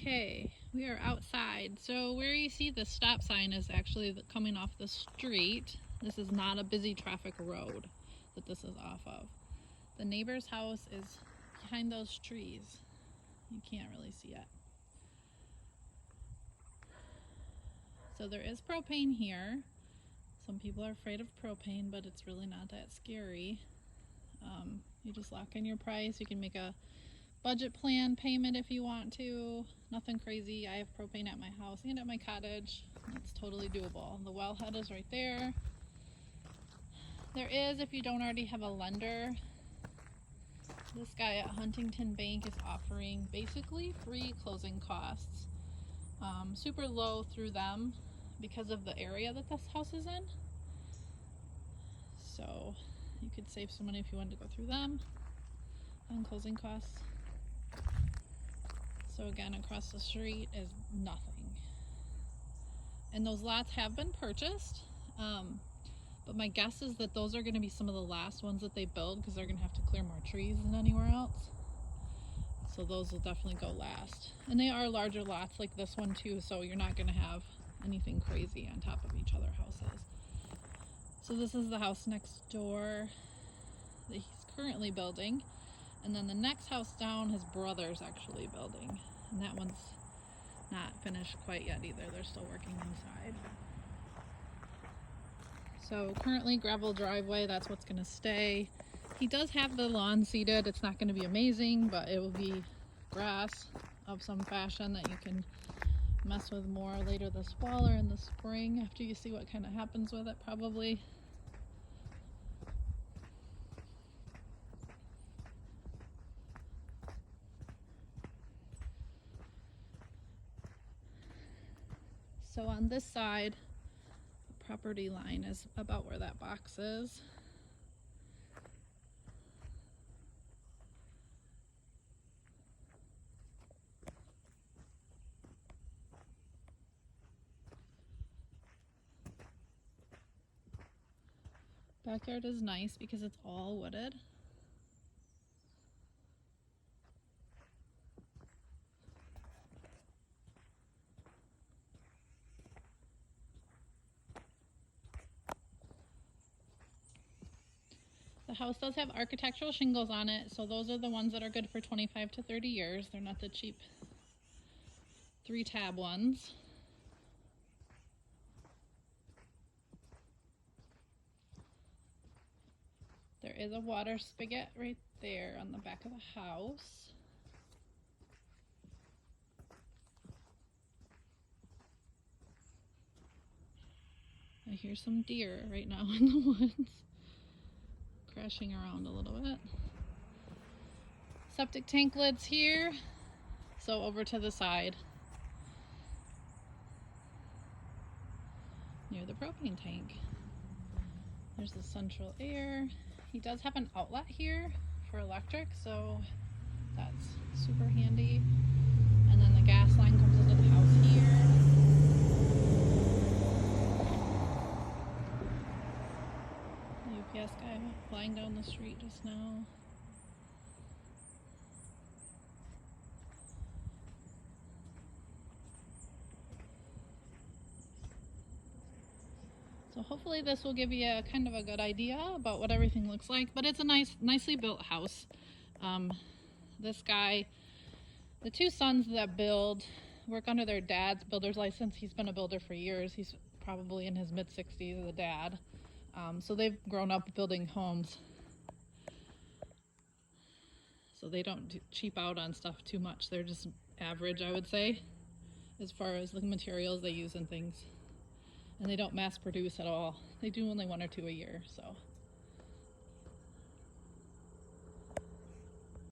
Okay, we are outside. So where you see the stop sign is actually coming off the street. This is not a busy traffic road that this is off of. The neighbor's house is behind those trees. You can't really see it. So there is propane here. Some people are afraid of propane, but it's really not that scary. You just lock in your price. You can make a budget plan payment if you want to. Nothing crazy. I have propane at my house and at my cottage. It's totally doable. The wellhead is right there. There is, if you don't already have a lender, this guy at Huntington Bank is offering basically free closing costs. Super low through them because of the area that this house is in. So you could save some money if you wanted to go through them on closing costs. So again, across the street is nothing. And those lots have been purchased. But my guess is that those are going to be some of the last ones that they build because they're going to have to clear more trees than anywhere else. So those will definitely go last. And they are larger lots like this one too, so you're not going to have anything crazy on top of each other houses. So this is the house next door that he's currently building. And then the next house down, his brother's actually building. And that one's not finished quite yet either. They're still working inside. So currently gravel driveway, that's what's gonna stay. He does have the lawn seeded. It's not gonna be amazing, but it will be grass of some fashion that you can mess with more later this fall or in the spring after you see what kind of happens with it probably. So on this side, the property line is about where that box is. Backyard is nice because it's all wooded. The house does have architectural shingles on it, so those are the ones that are good for 25 to 30 years. They're not the cheap 3-tab ones. There is a water spigot right there on the back of the house. I hear some deer right now in the woods, crashing around a little bit. Septic tank lids here, so over to the side near the propane tank. There's the central air. He does have an outlet here for electric, so that's super handy. And then the gas line comes into the house here. The UPS guy went flying down the street just now. So hopefully this will give you a kind of a good idea about what everything looks like, but it's a nicely built house. This guy, the two sons that build work under their dad's builder's license. He's been a builder for years. He's probably in his mid-60s, the dad. So they've grown up building homes. So they don't cheap out on stuff too much. They're just average, I would say, as far as the materials they use and things. And they don't mass produce at all. They do only 1 or 2 a year, so.